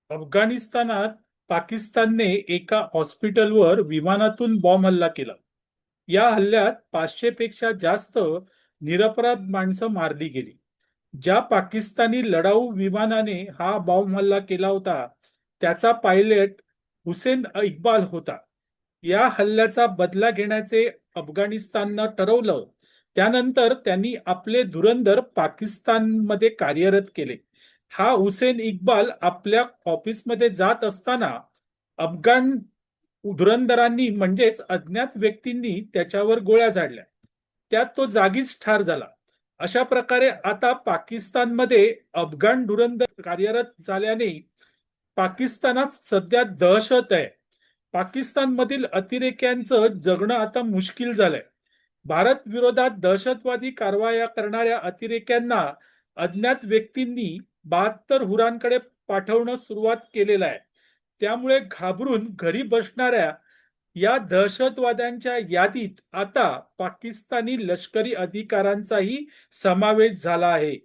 अफगाणिस्तानात पाकिस्तानने एका हॉस्पिटलवर विमानातून बॉम्ब हल्ला केला. या हल्ल्यात 500 पेक्षा जास्त निरपराध माणसं मारली गेली. ज्या पाकिस्तानी लढाऊ विमानाने हा बॉम्ब हल्ला केला होता त्याचा पायलट हुसेन इक्बाल होता. या हल्ल्याचा बदला घेण्याचे अफगाणिस्ताननं ठरवलं. त्यानंतर त्यांनी आपले धुरंधर पाकिस्तानमध्ये कार्यरत केले. हा हुसेन इक्बाल आपल्या ऑफिसमध्ये जात असताना अफगाण धुरंधरांनी म्हणजेच अज्ञात व्यक्तींनी त्याच्यावर गोळ्या झाडल्या. त्यात तो जागीच ठार झाला. अशा प्रकारे आता पाकिस्तानमध्ये अफगाण धुरंधर कार्यरत झाल्याने पाकिस्तानात सध्या दहशत आहे. पाकिस्तानमधील अतिरेक्यांचं जगणं आता मुश्किल झालंय. भारत विरोधात दहशतवादी कारवाया करणाऱ्या अतिरेक्यांना अज्ञात व्यक्तींनी 72 हुरांकडे पाठवणं सुरुवात केलेलं आहे. त्यामुळे घाबरून घरी बसणाऱ्या या दहशतवाद्यांच्या यादीत आता पाकिस्तानी लष्करी अधिकाऱ्यांचाही समावेश झाला आहे.